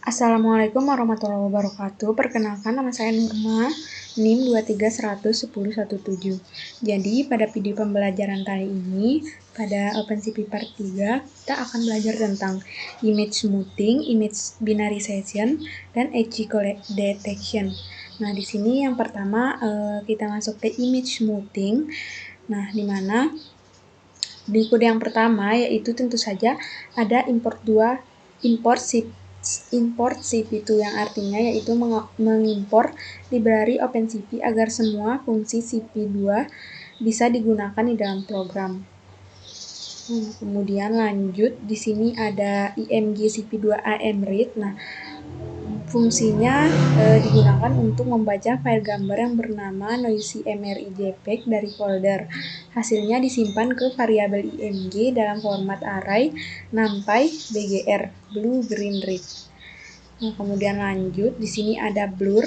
Assalamualaikum warahmatullahi wabarakatuh. Perkenalkan, nama saya Nurma, NIM 2310117. Jadi, pada video pembelajaran kali ini, pada OpenCV Part 3, kita akan belajar tentang image smoothing, image binarization, dan edge detection. Nah, di sini yang pertama kita masuk ke image smoothing. Nah, di mana di kode yang pertama yaitu tentu saja ada import CP2 yang artinya yaitu mengimpor library OpenCV agar semua fungsi CP2 bisa digunakan di dalam program. Kemudian lanjut, di sini ada IMG CP2AM read. Nah, fungsinya digunakan untuk membaca file gambar yang bernama noisy.mri.jpg dari folder. Hasilnya disimpan ke variabel IMG dalam format array numpy bgr blue green red. Nah, kemudian lanjut, di sini ada blur.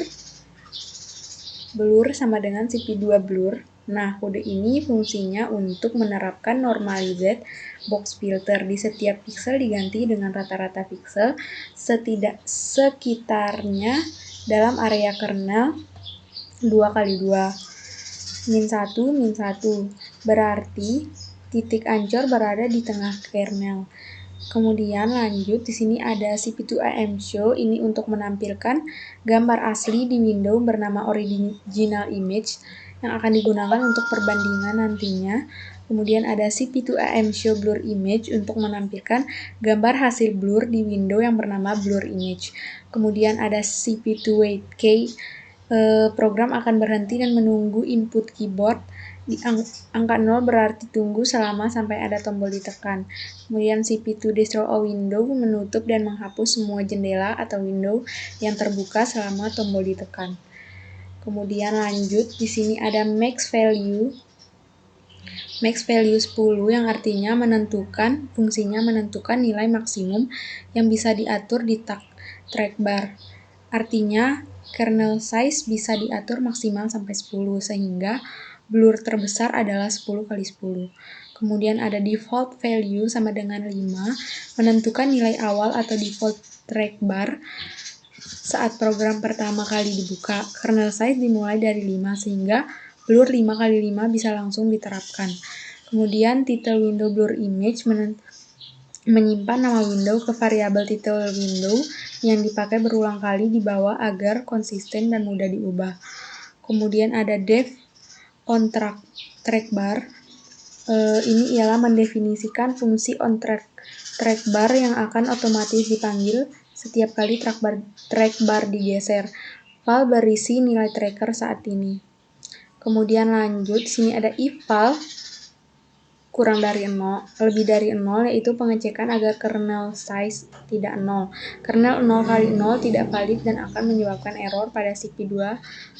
Blur sama dengan CP2 blur. Nah, kode ini fungsinya untuk menerapkan normalized box filter. Di setiap pixel diganti dengan rata-rata pixel sekitarnya dalam area kernel 2x2. -1 berarti titik ancur berada di tengah kernel. Kemudian lanjut, di sini ada CP2AM show, ini untuk menampilkan gambar asli di window bernama original image yang akan digunakan untuk perbandingan nantinya. Kemudian ada CP2AM show blur image untuk menampilkan gambar hasil blur di window yang bernama blur image. Kemudian ada CP2 wait key, program akan berhenti dan menunggu input keyboard di angka 0 berarti tunggu selama sampai ada tombol ditekan. Kemudian CP2 destroy a window menutup dan menghapus semua jendela atau window yang terbuka selama tombol ditekan. Kemudian lanjut, di sini ada max value 10 yang artinya fungsinya menentukan nilai maksimum yang bisa diatur di trackbar. Artinya kernel size bisa diatur maksimal sampai 10 sehingga blur terbesar adalah 10x10. Kemudian ada default value sama dengan 5, menentukan nilai awal atau default trackbar saat program pertama kali dibuka. Kernel size dimulai dari 5 sehingga blur 5x5 bisa langsung diterapkan. Kemudian title window blur image menyimpan nama window ke variabel title window yang dipakai berulang kali di bawah agar konsisten dan mudah diubah. Kemudian ada def on trackbar. Ini ialah mendefinisikan fungsi on trackbar yang akan otomatis dipanggil setiap kali trackbar digeser. File berisi nilai tracker saat ini. Kemudian lanjut, sini ada if file kurang dari 0, lebih dari 0 yaitu pengecekan agar kernel size tidak 0. Kernel 0x0 tidak valid dan akan menyebabkan error pada CP2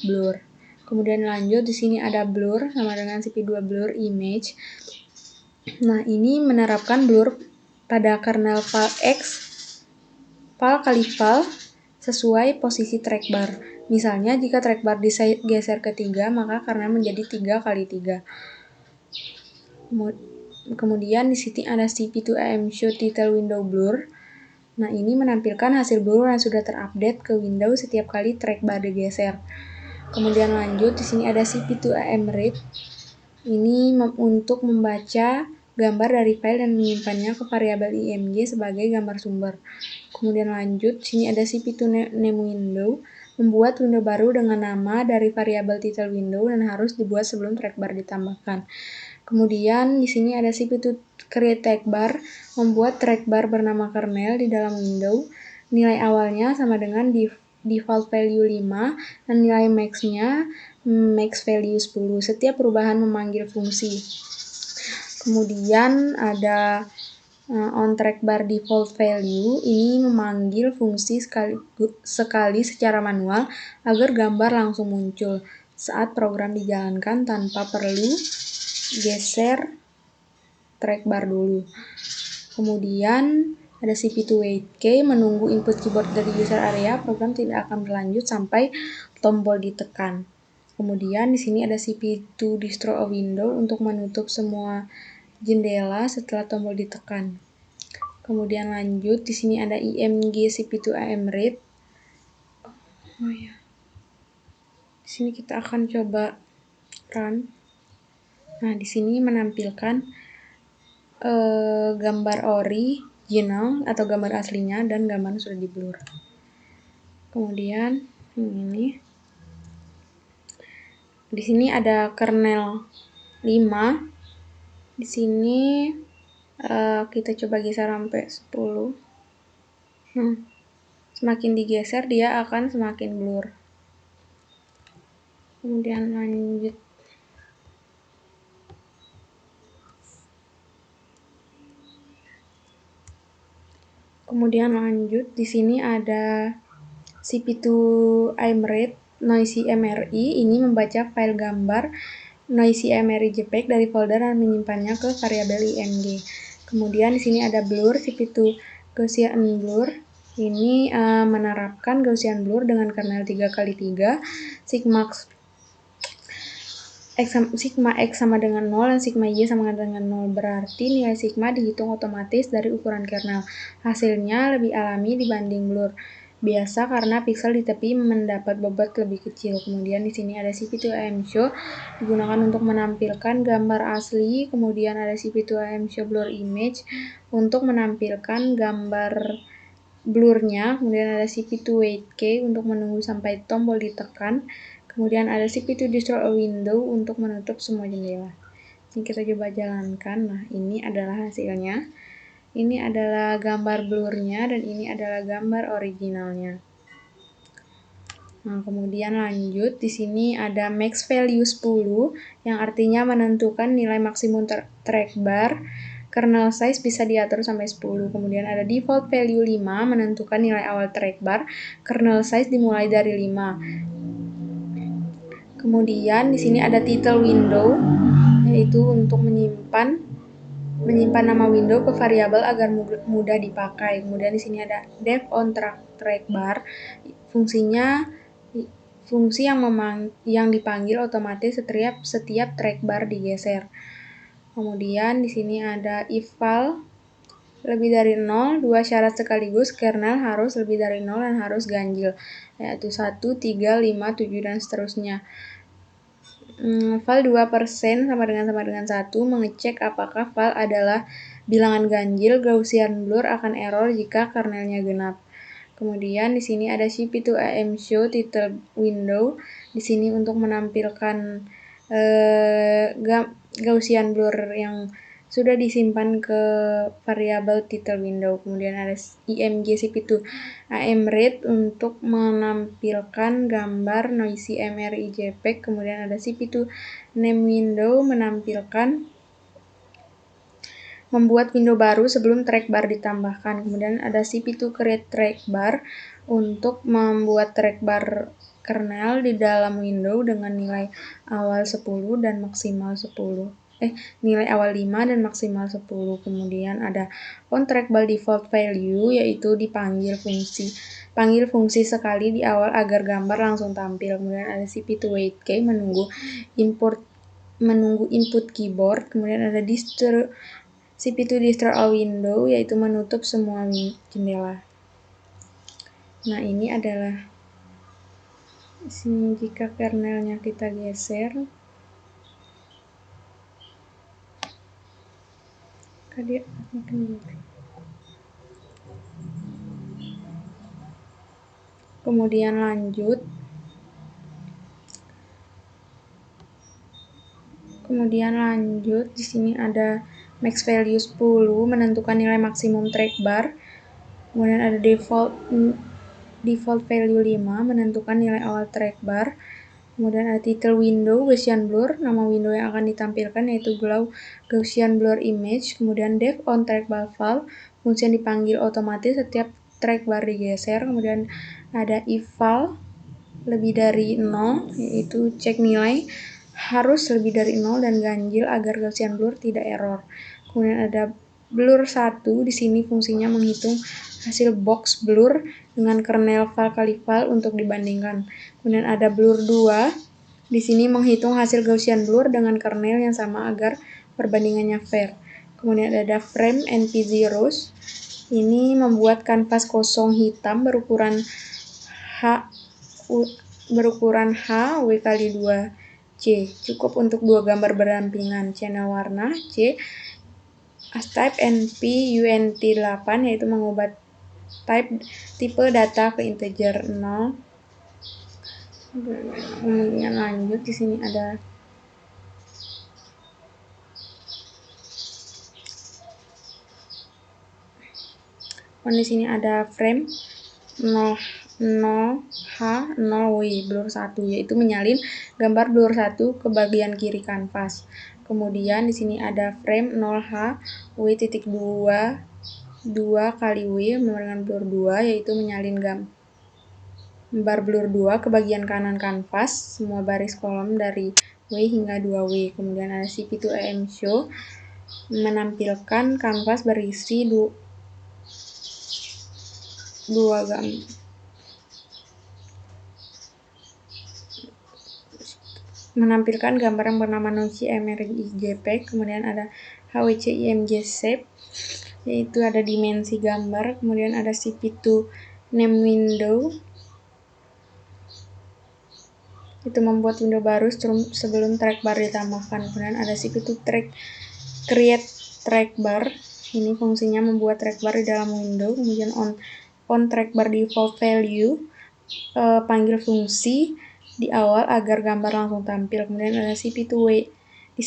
blur. Kemudian lanjut, di sini ada blur sama dengan CP2 blur image. Nah, ini menerapkan blur pada kernel file X file kali file sesuai posisi trackbar. Misalnya jika trackbar digeser ke 3, maka kernel menjadi 3x3. Kemudian di sini ada CP2AM show title window blur. Nah, ini menampilkan hasil blur yang sudah terupdate ke window setiap kali trackbar digeser. Kemudian lanjut, di sini ada CP2AM read. Ini untuk membaca gambar dari file dan menyimpannya ke variabel IMG sebagai gambar sumber. Kemudian lanjut, sini ada CP2 name window, membuat window baru dengan nama dari variabel title window dan harus dibuat sebelum trackbar ditambahkan. Kemudian di sini ada CP2 create trackbar, membuat trackbar bernama kernel di dalam window. Nilai awalnya sama dengan default value 5 dan nilai max-nya max value 10. Setiap perubahan memanggil fungsi. Kemudian ada on trackbar default value, ini memanggil fungsi sekali secara manual agar gambar langsung muncul saat program dijalankan tanpa perlu geser trackbar dulu. Kemudian ada CP2 wait key, menunggu input keyboard dari user area, program tidak akan berlanjut sampai tombol ditekan. Kemudian di sini ada CP2 destroy a window untuk menutup semua jendela setelah tombol ditekan. Kemudian lanjut, di sini ada IMG CP2 AM read. Oh ya. Di sini kita akan coba run. Nah, di sini menampilkan gambar original atau gambar aslinya dan gambar sudah di blur. Kemudian ini di sini ada kernel 5. Di sini kita coba geser sampai 10. Semakin digeser dia akan semakin blur. Kemudian lanjut. Di sini ada CP2 IMRead Noisy MRI. Ini membaca file gambar Noisy MRI JPEG dari folder dan menyimpannya ke variabel IMG. Kemudian di sini ada blur CP2 Gaussian blur. Ini menerapkan Gaussian blur dengan kernel 3x3 sigma X sama dengan 0 dan sigma Y sama dengan 0. Berarti nilai sigma dihitung otomatis dari ukuran kernel. Hasilnya lebih alami dibanding blur biasa karena piksel di tepi mendapat bobot lebih kecil. Kemudian di sini ada CP2 AM Show digunakan untuk menampilkan gambar asli. Kemudian ada CP2 AM Show Blur Image untuk menampilkan gambar blurnya. Kemudian ada CP2 Wait Key untuk menunggu sampai tombol ditekan. Kemudian ada CP2 Destroy a Window untuk menutup semua jendela. Ini kita coba jalankan. Nah, ini adalah hasilnya. Ini adalah gambar blurnya dan ini adalah gambar originalnya. Nah, kemudian lanjut, di sini ada max value 10 yang artinya menentukan nilai maksimum trackbar. Kernel size bisa diatur sampai 10. Kemudian ada default value 5 menentukan nilai awal trackbar. Kernel size dimulai dari 5. Kemudian di sini ada title window, yaitu untuk menyimpan nama window ke variabel agar mudah dipakai. Kemudian di sini ada def on trackbar, fungsi yang dipanggil otomatis setiap trackbar digeser. Kemudian di sini ada if val lebih dari 0, 2 syarat sekaligus, kernel harus lebih dari 0 dan harus ganjil, yaitu 1, 3, 5, 7, dan seterusnya. Val 2% sama dengan 1 mengecek apakah val adalah bilangan ganjil. Gaussian blur akan error jika kernelnya genap. Kemudian di sini ada CP2 AM Show title window. Di sini untuk menampilkan Gaussian blur yang sudah disimpan ke variabel title window. Kemudian ada IMG CP2 AM read untuk menampilkan gambar noisy MRI JPEG. Kemudian ada CP2 name window membuat window baru sebelum trackbar ditambahkan. Kemudian ada CP2 create trackbar untuk membuat trackbar kernel di dalam window dengan nilai awal 10 dan maksimal 10. Nilai awal 5 dan maksimal 10. Kemudian ada on trackball default value, yaitu dipanggil fungsi sekali di awal agar gambar langsung tampil. Kemudian ada CP2 wait key menunggu input keyboard. Kemudian ada CP2 destroy all window, yaitu menutup semua jendela. Nah, ini adalah jika kernelnya kita geser. Kemudian lanjut. Di sini ada max value 10 menentukan nilai maksimum trackbar. Kemudian ada default value 5 menentukan nilai awal trackbar. Kemudian ada title window Gaussian blur, nama window yang akan ditampilkan yaitu Gaussian blur image. Kemudian def on trackbar val, fungsi yang dipanggil otomatis setiap trackbar digeser. Kemudian ada if val lebih dari 0, yaitu cek nilai harus lebih dari 0 dan ganjil agar Gaussian blur tidak error. Kemudian ada blur 1, di sini fungsinya menghitung hasil box blur dengan kernel val kali val untuk dibandingkan. Kemudian ada blur 2, di sini menghitung hasil Gaussian blur dengan kernel yang sama agar perbandingannya fair. Kemudian ada frame NP zeros, Ini membuat kanvas kosong hitam berukuran H W kali 2C. Cukup untuk 2 gambar berdampingan. Channel warna C. As-type NP-UNT8 yaitu mengubah tipe data ke integer 0. Kemudian lanjut, di sini ada di sini ada frame 0H0W blur 1, yaitu menyalin gambar blur 1 ke bagian kiri kanvas. Kemudian di sini ada frame 0H W.2 kali W dengan blur 2, yaitu menyalin gambar blur 2 ke bagian kanan kanvas, semua baris kolom dari W hingga 2W. Kemudian ada CP2AM show menampilkan kanvas berisi dua gambar. Menampilkan gambar yang bernama NoCMRI JPEG. Kemudian ada HWC-IMG shape, yaitu ada dimensi gambar. Kemudian ada CP2 name window, itu membuat window baru sebelum track bar ditambahkan. Kemudian ada CP2 create track bar, ini fungsinya membuat track bar di dalam window. Kemudian on track bar default value, panggil fungsi di awal agar gambar langsung tampil. Kemudian ada CP2W. Di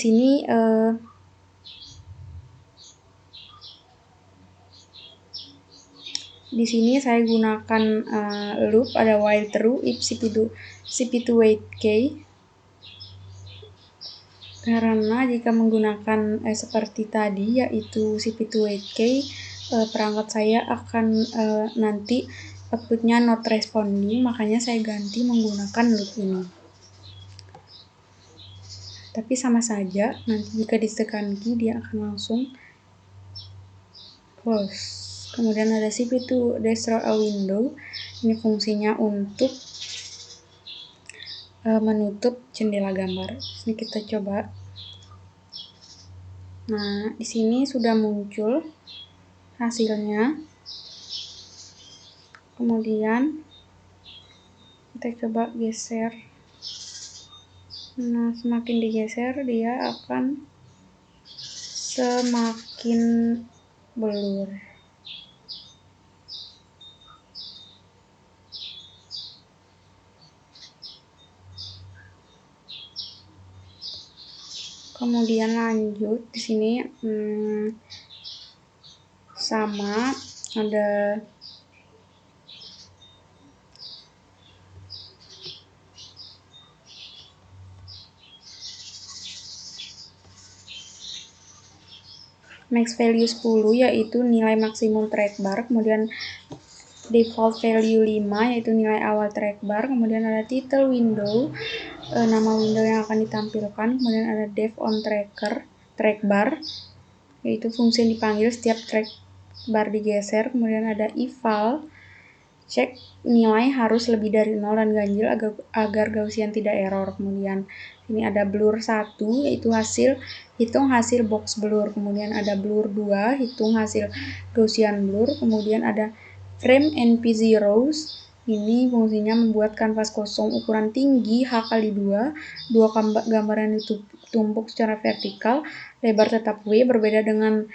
sini saya gunakan loop, ada while true if CP2 k, karena jika menggunakan seperti tadi, yaitu CP2 k, perangkat saya akan nanti outputnya not responding, makanya saya ganti menggunakan loop ini. Tapi sama saja, nanti jika ditekan key dia akan langsung close. Kemudian ada CP2 destroy a window, ini fungsinya untuk menutup jendela gambar. Ini kita coba. Nah, di sini sudah muncul hasilnya. Kemudian kita coba geser. Nah, semakin digeser dia akan semakin blur. Kemudian lanjut di sini sama ada max value 10, yaitu nilai maksimum track bar. Kemudian default value 5, yaitu nilai awal track bar. Kemudian ada title window, nama window yang akan ditampilkan. Kemudian ada def on track bar, yaitu fungsi yang dipanggil setiap track bar digeser. Kemudian ada eval, cek nilai harus lebih dari 0 dan ganjil agar Gaussian tidak error. Kemudian ini ada blur 1, yaitu hitung hasil box blur. Kemudian ada blur 2, hitung hasil Gaussian blur. Kemudian ada frame NP zeros, ini fungsinya membuat kanvas kosong ukuran tinggi H kali 2, gambar yang ditumpuk secara vertikal, lebar tetap W, berbeda dengan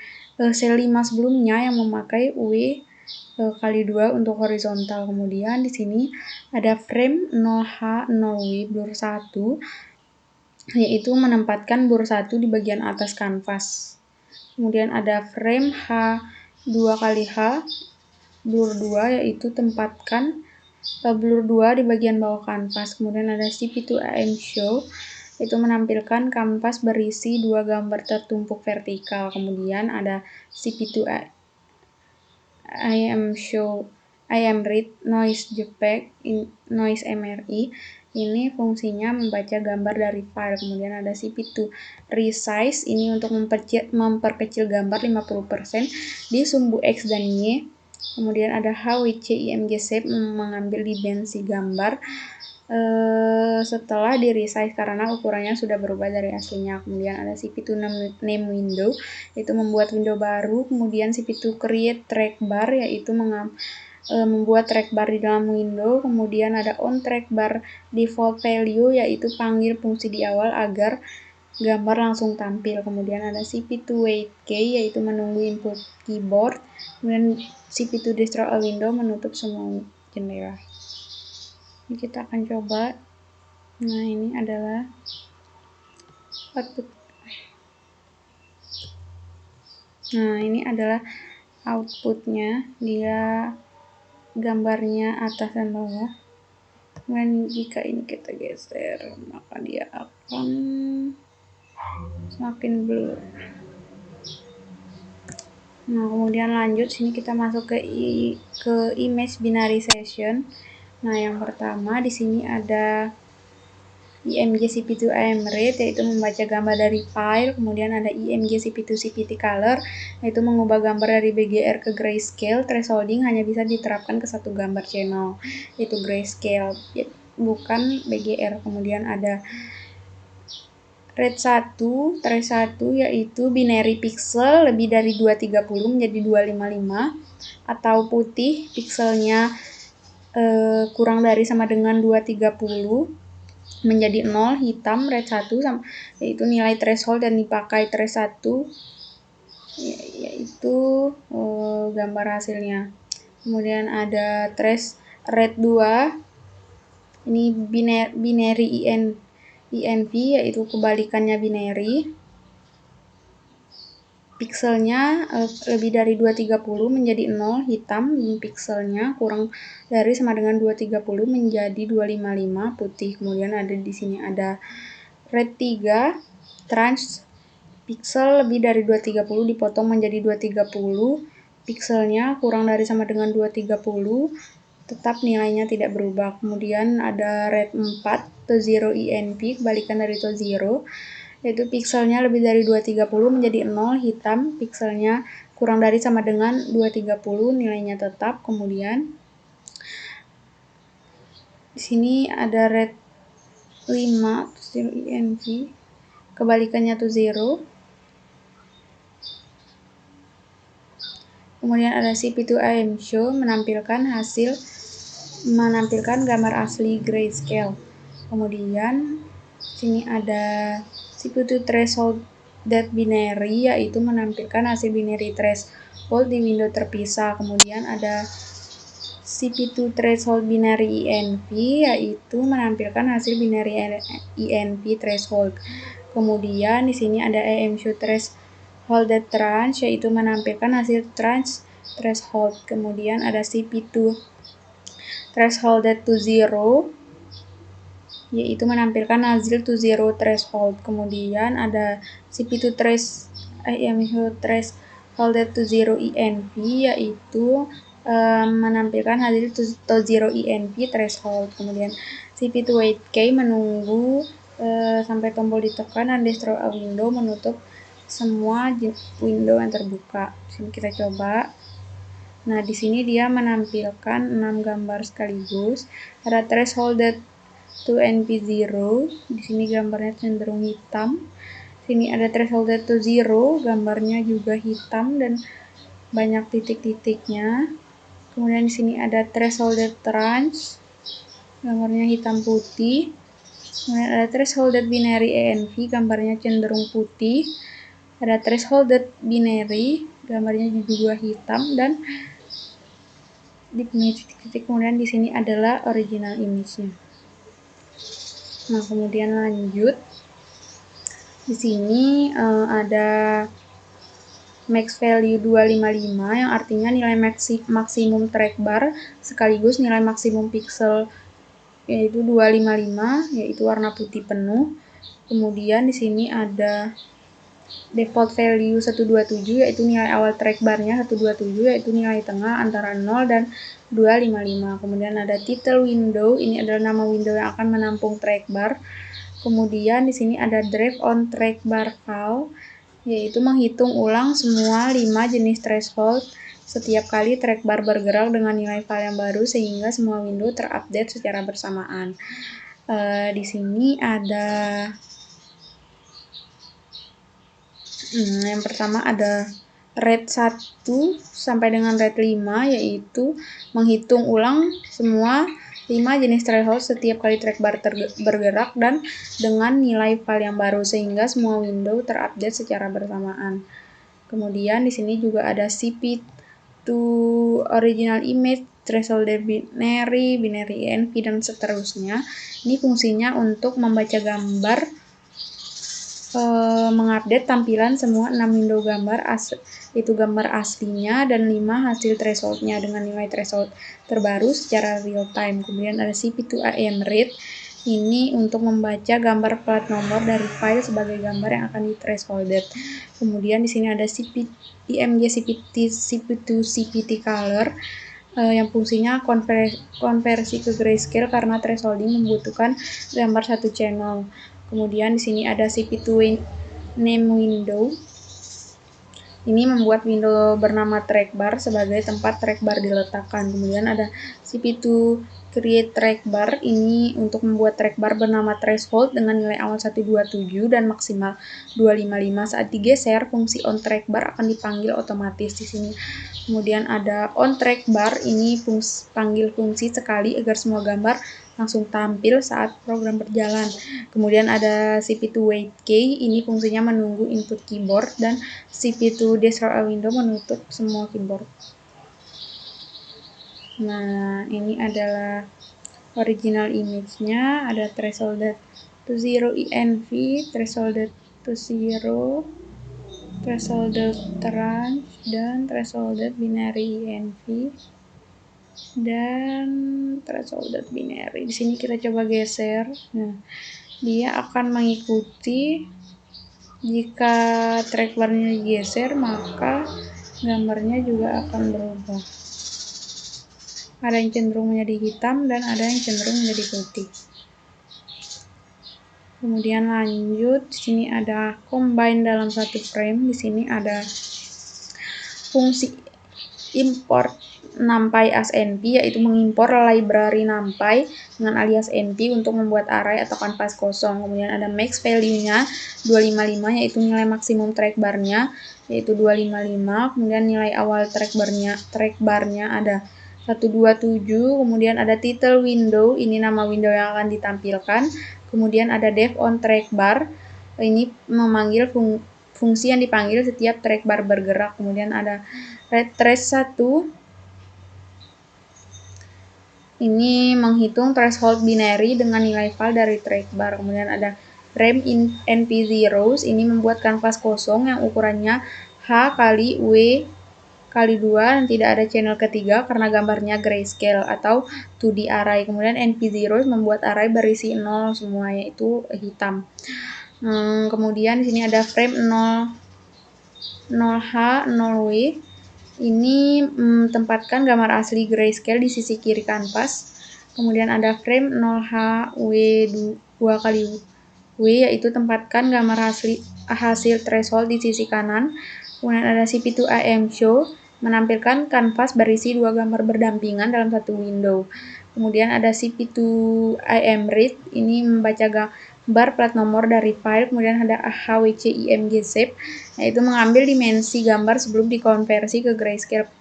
sel 5 sebelumnya yang memakai W kali 2 untuk horizontal. Kemudian di sini ada frame 0H0W blur 1, yaitu menempatkan blur 1 di bagian atas kanvas. Kemudian ada frame H2 kali H blur 2, yaitu tempatkan blur 2 di bagian bawah kanvas. Kemudian ada CP2AM show, itu menampilkan kanvas berisi 2 gambar tertumpuk vertikal. Kemudian ada CP2AM show IM read noise JPEG noise MRI, ini fungsinya membaca gambar dari file. Kemudian ada CP2 resize, ini untuk memperkecil gambar 50% di sumbu X dan Y. Kemudian ada HWC-IMG shape mengambil dimensi gambar. setelah di resize karena ukurannya sudah berubah dari aslinya. Kemudian ada CP2 name window, yaitu membuat window baru. Kemudian CP2 create track bar, yaitu membuat track bar di dalam window. Kemudian ada on track bar default value, yaitu panggil fungsi di awal agar gambar langsung tampil. Kemudian ada CP2 wait key, yaitu menunggu input keyboard. Kemudian CP2 destroy a window, menutup semua jendela. Ini kita akan coba. Nah, ini adalah output. Nah, ini adalah outputnya. Dia gambarnya atas dan bawah. Dan jika ini kita geser, maka dia akan semakin blur. Nah, kemudian lanjut sini kita masuk ke image binarization. Nah, yang pertama di sini ada IMG CP2 AM Read, yaitu membaca gambar dari file. Kemudian ada IMG CP2 CPT Color, yaitu mengubah gambar dari BGR ke grayscale. Thresholding hanya bisa diterapkan ke satu gambar channel, yaitu grayscale, bukan BGR. Kemudian ada Red 1, trace 1, yaitu binary pixel lebih dari 230 menjadi 255, atau putih pixelnya kurang dari sama dengan 230 menjadi 0, hitam red 1, yaitu nilai threshold dan dipakai trace 1, yaitu gambar hasilnya. Kemudian ada trace red 2, ini binary INV, yaitu kebalikannya binary. Pixelnya lebih dari 230 menjadi 0, hitam, pixelnya kurang dari sama dengan 230 menjadi 255, putih. Kemudian ada di sini ada red 3, trans, pixel lebih dari 230 dipotong menjadi 230, pixelnya kurang dari sama dengan 230, tetap nilainya tidak berubah. Kemudian ada red 4, to 0 INV, kebalikan dari to 0, yaitu pixelnya lebih dari 230 menjadi 0, hitam, pixelnya kurang dari sama dengan 230, nilainya tetap. Kemudian di sini ada red 5, to 0 INV, kebalikannya to 0. Kemudian ada CP2 AM Show, menampilkan gambar asli grayscale. Kemudian sini ada CP2 threshold that binary, yaitu menampilkan hasil binary threshold di window terpisah. Kemudian ada CP2 threshold binary INV, yaitu menampilkan hasil binary INV threshold. Kemudian di sini ada AM Show threshold that trans, yaitu menampilkan hasil trans threshold. Kemudian ada CP2 threshold that to 0, yaitu menampilkan hasil to 0 threshold. Kemudian ada CP2 AM Show threshold that to 0 INV, yaitu menampilkan hasil to 0 INV threshold. Kemudian CP2 wait key, menunggu sampai tombol ditekan, dan destroy a window, menutup semua window yang terbuka. Sini kita coba. Nah, di sini dia menampilkan 6 gambar sekaligus. Ada threshold to NP0, di sini gambarnya cenderung hitam. Sini ada threshold to 0, gambarnya juga hitam dan banyak titik-titiknya. Kemudian di sini ada threshold trans, gambarnya hitam putih. Kemudian ada threshold binary ENV, gambarnya cenderung putih. Ada threshold binary, gambarnya juga hitam dan dipenuhi titik-titik. Kemudian di sini adalah original image-nya. Nah, kemudian lanjut. Di sini ada max value 255, yang artinya nilai maksimum track bar sekaligus nilai maksimum pixel, yaitu 255, yaitu warna putih penuh. Kemudian di sini ada default value 127, yaitu nilai awal track barnya 127, yaitu nilai tengah antara 0 dan 255. Kemudian ada title window, ini adalah nama window yang akan menampung track bar. Kemudian di sini ada drive on track bar val, yaitu menghitung ulang semua 5 jenis threshold setiap kali trackbar bergerak dengan nilai file yang baru sehingga semua window terupdate secara bersamaan. Di sini ada yang pertama ada RAID 1 sampai dengan RAID 5, yaitu menghitung ulang semua 5 jenis threshold setiap kali trackbar bergerak dan dengan nilai file yang baru sehingga semua window terupdate secara bersamaan. Kemudian di sini juga ada CP2 original image, threshold binary, binary env, dan seterusnya. Ini fungsinya untuk membaca gambar, mengupdate tampilan semua 6 window gambar, itu gambar aslinya dan 5 hasil thresholdnya dengan nilai threshold terbaru secara real time. Kemudian ada CP2AM read, ini untuk membaca gambar plat nomor dari file sebagai gambar yang akan di-thresholded. Kemudian di sini ada IMG CP2 CPT color, yang fungsinya konversi ke grayscale karena thresholding membutuhkan gambar satu channel. Kemudian di sini ada CP2 name window. Ini membuat window bernama trackbar sebagai tempat trackbar diletakkan. Kemudian ada CP2 create trackbar, ini untuk membuat trackbar bernama threshold dengan nilai awal 127 dan maksimal 255. Saat digeser, fungsi on trackbar akan dipanggil otomatis di sini. Kemudian ada on trackbar, ini panggil fungsi sekali agar semua gambar langsung tampil saat program berjalan. Kemudian ada CP2 wait key, ini fungsinya menunggu input keyboard, dan CP2 destroy a window menutup semua keyboard. Nah, ini adalah original image-nya, ada thresholded to 0 env, thresholded to 0, thresholded tranche, dan thresholded binary env, dan thresholded binary. Di sini kita coba geser. Nah, dia akan mengikuti, jika trackbarnya digeser maka gambarnya juga akan berubah. Ada yang cenderung menjadi hitam dan ada yang cenderung menjadi putih. Kemudian lanjut, di sini ada combine dalam satu frame. Di sini ada fungsi import numpy as np, yaitu mengimpor library numpy dengan alias np untuk membuat array atau kanvas kosong. Kemudian ada max value-nya 255, yaitu nilai maksimum trackbar-nya, yaitu 255. Kemudian nilai awal trackbar-nya ada 127. Kemudian ada title window, ini nama window yang akan ditampilkan. Kemudian ada def on trackbar, ini memanggil fungsi yang dipanggil setiap trackbar bergerak. Kemudian ada trace 1, ini menghitung threshold binary dengan nilai file dari trackbar. Kemudian ada frame np zeros, ini membuat kanvas kosong yang ukurannya H kali W kali 2 dan tidak ada channel ketiga karena gambarnya grayscale atau 2D array. Kemudian np zeros membuat array berisi 0 semua, yaitu hitam. Kemudian di sini ada frame 0H 0W, ini tempatkan gambar asli grayscale di sisi kiri kanvas. Kemudian ada frame 0HW2 kali W, yaitu tempatkan gambar hasil threshold di sisi kanan. Kemudian ada CP2AM show, menampilkan kanvas berisi 2 gambar berdampingan dalam satu window. Kemudian ada CP2AM read, ini membaca gambar plat nomor dari file. Kemudian ada HWCIMG shape, yaitu mengambil dimensi gambar sebelum dikonversi ke grayscale.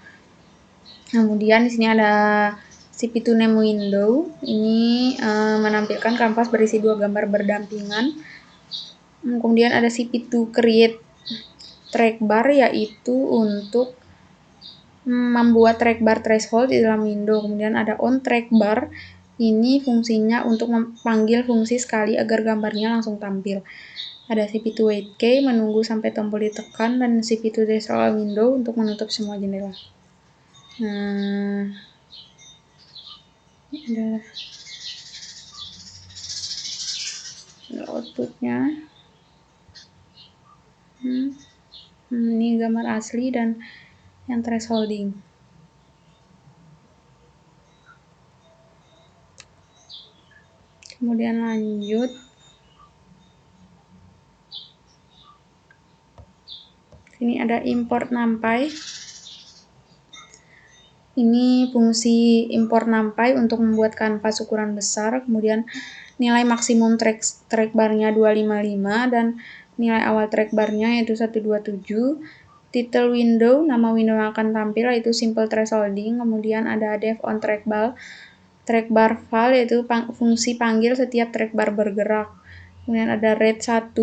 Kemudian di sini ada CP2 name window, ini menampilkan kanvas berisi 2 gambar berdampingan. Kemudian ada CP2 create trackbar, yaitu untuk membuat trackbar threshold di dalam window. Kemudian ada on trackbar, ini fungsinya untuk memanggil fungsi sekali agar gambarnya langsung tampil. Ada CP2 wait key, menunggu sampai tombol ditekan, dan CP2 destroy window untuk menutup semua jendela. Nah, ini ada outputnya. Ini gambar asli dan yang thresholding. Kemudian lanjut, sini ada import numpy. Ini fungsi import NumPy untuk membuat kanvas ukuran besar, kemudian nilai maksimum track bar-nya 255 dan nilai awal track bar-nya yaitu 127. Title window, nama window yang akan tampil yaitu simple thresholding, kemudian ada def on track bar file yaitu fungsi panggil setiap track bar bergerak. Kemudian ada rate 1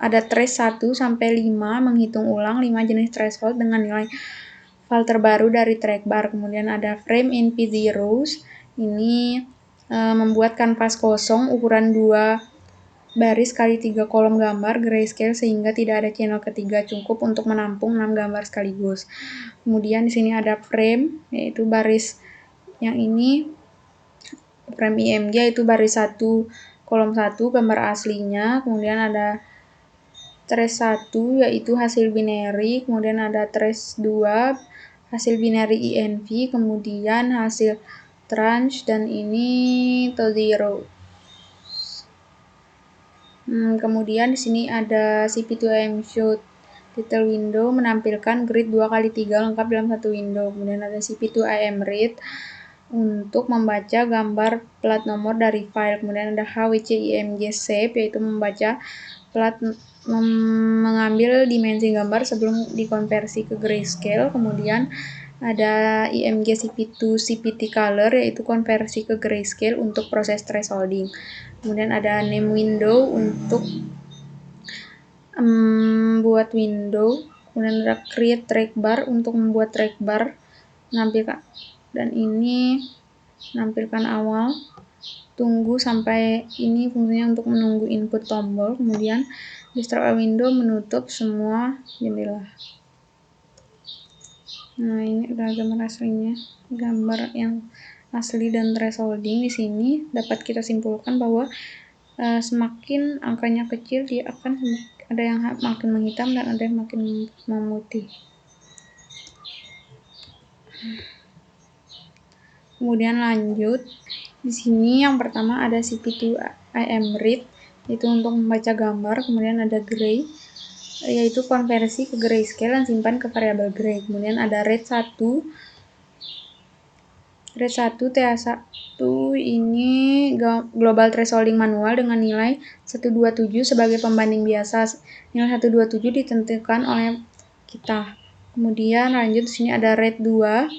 ada trace 1 sampai 5 menghitung ulang 5 jenis threshold dengan nilai file terbaru dari track bar. Kemudian ada frame in p0s, ini membuat kanvas kosong ukuran 2 baris kali 3 kolom gambar grayscale sehingga tidak ada channel ketiga, cukup untuk menampung 6 gambar sekaligus. Kemudian di sini ada frame, yaitu baris yang ini frame IMG yaitu baris 1 kolom 1 gambar aslinya, kemudian ada trace 1 yaitu hasil binary, kemudian ada trace 2 hasil binary INV, kemudian hasil tranche, dan ini to zero. Kemudian di sini ada CP2AM shoot title window menampilkan grid 2x3 lengkap dalam satu window. Kemudian ada CP2AM read untuk membaca gambar plat nomor dari file. Kemudian ada HWC-IMG save yaitu membaca plat mengambil dimensi gambar sebelum dikonversi ke grayscale. Kemudian ada IMG CP2 CPT color yaitu konversi ke grayscale untuk proses thresholding. Kemudian ada name window untuk buat window. Kemudian ada create track bar untuk membuat track bar menampilkan, dan ini menampilkan awal, tunggu sampai ini fungsinya untuk menunggu input tombol. Kemudian destroy window menutup semua jendela. Nah, ini adalah gambar aslinya, gambar yang asli dan thresholding. Di sini dapat kita simpulkan bahwa semakin angkanya kecil dia akan ada yang makin menghitam dan ada yang makin memutih. Kemudian lanjut, di sini yang pertama ada CP2AM read yaitu untuk membaca gambar, kemudian ada gray yaitu konversi ke grayscale dan simpan ke variabel gray. Kemudian ada rate 1 TA1 ini global thresholding manual dengan nilai 127 sebagai pembanding biasa. Nilai 127 ditentukan oleh kita. Kemudian lanjut di sini ada rate 2.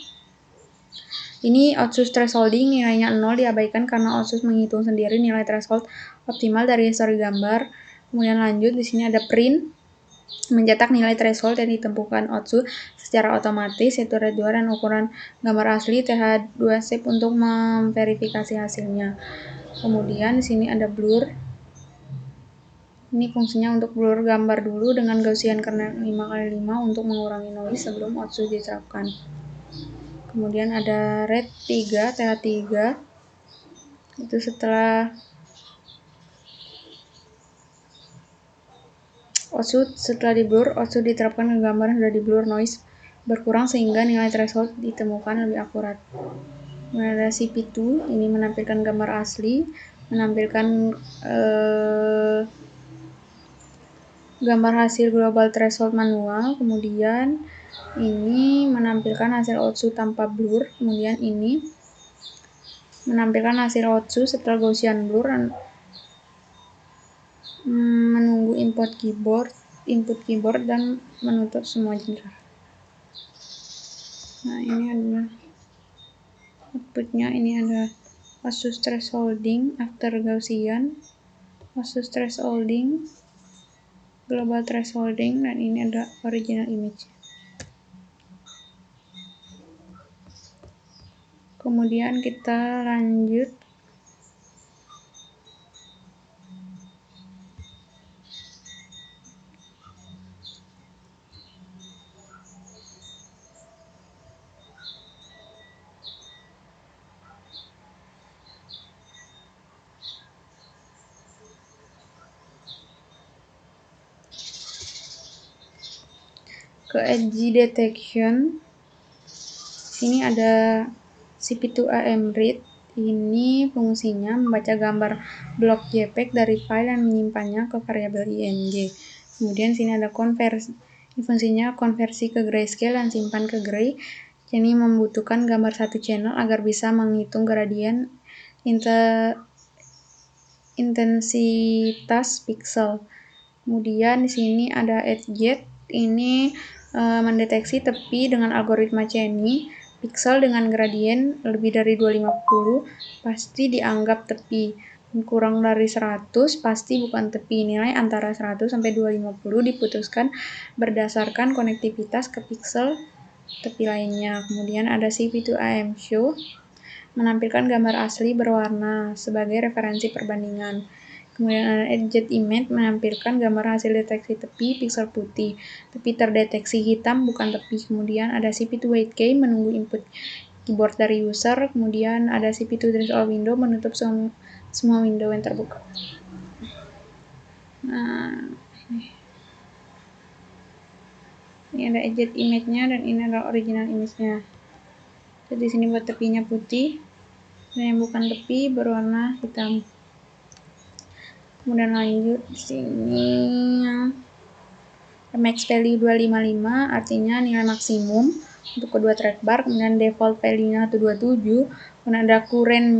Ini Otsus thresholding nilainya 0 diabaikan karena Otsus menghitung sendiri nilai threshold optimal dari histori gambar. Kemudian lanjut di sini ada print, mencetak nilai threshold yang ditemukan Otsus secara otomatis yaitu rate 2 dan ukuran gambar asli TH2 save untuk memverifikasi hasilnya. Kemudian di sini ada blur. Ini fungsinya untuk blur gambar dulu dengan Gaussian kernel 5x5 untuk mengurangi noise sebelum Otsus diterapkan. Kemudian ada rate 3 TH3 itu setelah di blur, Otsus diterapkan ke gambar yang sudah di blur, noise berkurang sehingga nilai threshold ditemukan lebih akurat. Kemudian ada CP2, ini menampilkan gambar asli, menampilkan gambar hasil global threshold manual, kemudian ini menampilkan hasil Otsus tanpa blur, kemudian ini menampilkan hasil Otsus setelah Gaussian blur dan menunggu input keyboard dan menutup semua jendela. Nah, ini adalah outputnya. Ini ada Otsus thresholding after Gaussian, Otsus thresholding, global thresholding, dan ini ada original image. Kemudian kita lanjut ke edge detection. Sini ada CP2AM read. Ini fungsinya membaca gambar blok JPEG dari file dan menyimpannya ke variabel IMG. Kemudian sini ada Fungsinya konversi ke grayscale dan simpan ke gray. Ini membutuhkan gambar satu channel agar bisa menghitung gradien intensitas pixel. Kemudian di sini ada edge, ini mendeteksi tepi dengan algoritma Cheney. Pixel dengan gradien lebih dari 250 pasti dianggap tepi. Kurang dari 100 pasti bukan tepi. Nilai antara 100 sampai 250 diputuskan berdasarkan konektivitas ke pixel tepi lainnya. Kemudian ada CP2AM Show, menampilkan gambar asli berwarna sebagai referensi perbandingan. Kemudian ada Edge Image, menampilkan gambar hasil deteksi tepi pixel putih. Tepi terdeteksi hitam, bukan tepi. Kemudian ada CP2 menunggu input keyboard dari user. Kemudian ada CP2 Trace All Window, menutup semua window yang terbuka. Nah, ini ada Edge Image-nya dan ini adalah original image-nya. Jadi sini buat tepinya putih, dan yang bukan tepi berwarna hitam. Kemudian lanjut di sini max value 255, artinya nilai maksimum untuk kedua track bar. Kemudian default value-nya 127. Kemudian ada current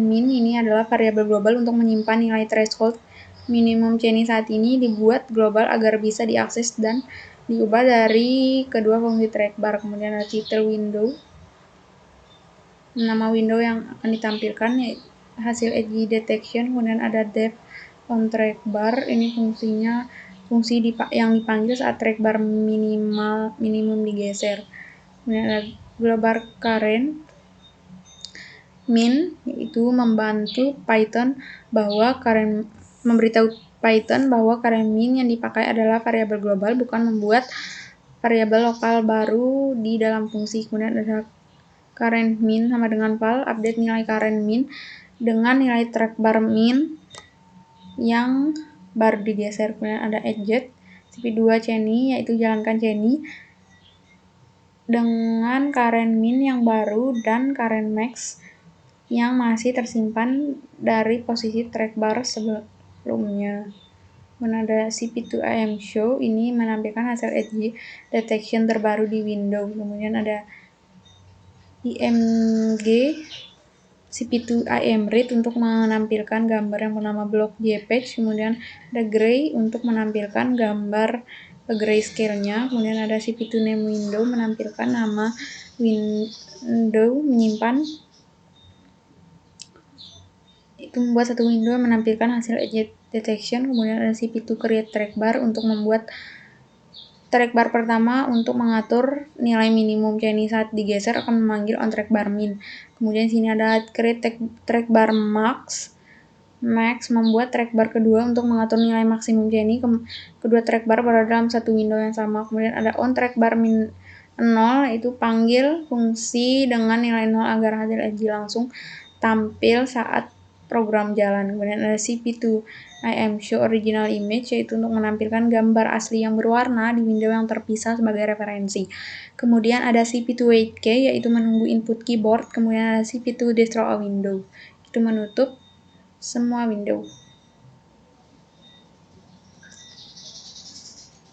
min ini adalah variabel global untuk menyimpan nilai threshold minimum Cheney saat ini, dibuat global agar bisa diakses dan diubah dari kedua fungsi track bar. Kemudian ada title window, nama window yang akan ditampilkan yaitu hasil edge detection. Kemudian ada depth on track bar, ini fungsi yang dipanggil saat track bar minimum digeser. Kemudian ada global current min, yaitu membantu Python memberitahu Python bahwa current min yang dipakai adalah variabel global, bukan membuat variabel lokal baru di dalam fungsi. Kemudian ada current min sama dengan val, update nilai current min dengan nilai track bar min yang baru digeser. Kemudian ada edge CP2 Cheney, yaitu jalankan Cheney dengan current min yang baru dan current max yang masih tersimpan dari posisi track bar sebelumnya. Kemudian ada CP2AM Show, ini menampilkan hasil edge detection terbaru di Windows. Kemudian ada IMG CP2AM Read untuk menampilkan gambar yang bernama block JPEG. Kemudian ada Gray untuk menampilkan gambar grayscale-nya. Kemudian ada CP2 Name Window, menampilkan nama window, itu membuat satu window yang menampilkan hasil edge detection. Kemudian ada CP2 Create Track Bar untuk membuat track bar pertama untuk mengatur nilai minimum Cheney saat digeser akan memanggil on track bar min. Kemudian sini ada create track bar max membuat track bar kedua untuk mengatur nilai maksimum Cheney. Kedua track bar berada dalam satu window yang sama. Kemudian ada on track bar min 0, itu panggil fungsi dengan nilai 0 agar hasil edge langsung tampil saat program jalan. Kemudian ada CP2 IM Show Original Image, yaitu untuk menampilkan gambar asli yang berwarna di window yang terpisah sebagai referensi. Kemudian ada CP2 Wait-Key, yaitu menunggu input keyboard. Kemudian ada CP2 Destroy a Window, itu menutup semua window.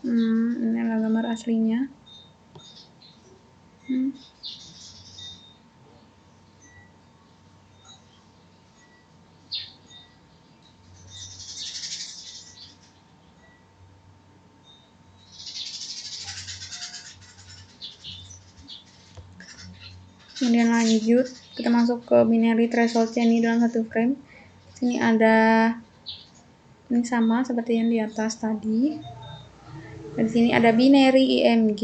Ini adalah gambar aslinya. Kemudian lanjut, kita masuk ke binary threshold Cheney dalam satu frame. Sini ada, ini sama seperti yang di atas tadi. Dan di sini ada binary IMG.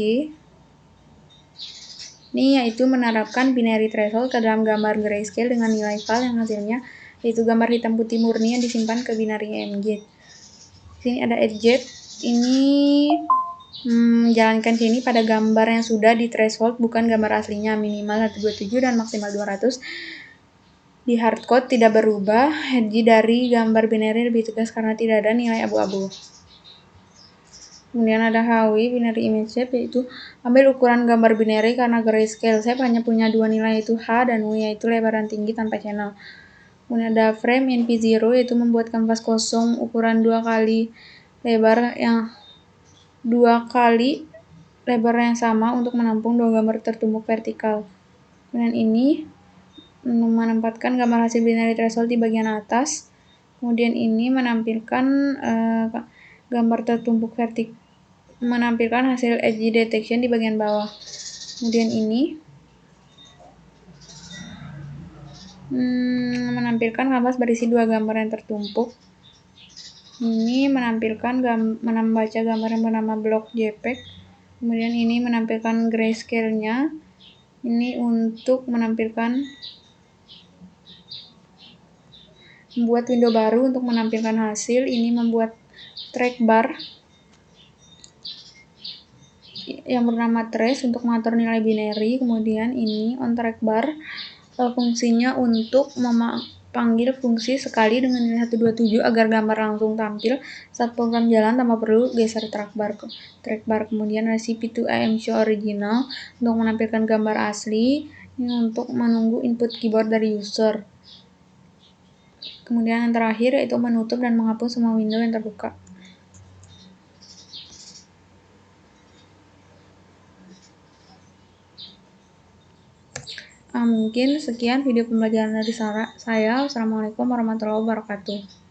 Ini yaitu menerapkan binary threshold ke dalam gambar grayscale dengan nilai val yang hasilnya yaitu gambar hitam putih murni yang disimpan ke binary IMG. Di sini ada edge, ini menjalankan Cheney pada gambar yang sudah di threshold, bukan gambar aslinya. Minimal 127 dan maksimal 200. Di hardcode tidak berubah. Edge dari gambar binary lebih tegas karena tidak ada nilai abu-abu. Kemudian ada HW binary image shape, yaitu ambil ukuran gambar binary karena grayscale shape hanya punya dua nilai, yaitu H dan W, yaitu lebaran tinggi tanpa channel. Kemudian ada frame NP0, yaitu membuat kanvas kosong ukuran 2 kali lebar yang 2 kali lebar yang sama untuk menampung 2 gambar tertumpuk vertikal. Kemudian ini menempatkan gambar hasil binary threshold di bagian atas. Kemudian ini menampilkan gambar tertumpuk menampilkan hasil edge detection di bagian bawah. Kemudian ini menampilkan kanvas berisi 2 gambar yang tertumpuk. Ini menampilkan membaca gambar yang bernama block JPEG. Kemudian ini menampilkan grayscale-nya. Ini untuk membuat window baru untuk menampilkan hasil. Ini membuat track bar yang bernama trace untuk mengatur nilai binary. Kemudian ini on track bar fungsinya untuk memanggil fungsi sekali dengan nilai 127 agar gambar langsung tampil saat program jalan tanpa perlu geser track bar. Kemudian ada CP2AM show original untuk menampilkan gambar asli. Ini untuk menunggu input keyboard dari user. Kemudian yang terakhir yaitu menutup dan menghapus semua window yang terbuka. Mungkin sekian video pembelajaran dari saya. Wassalamualaikum warahmatullahi wabarakatuh.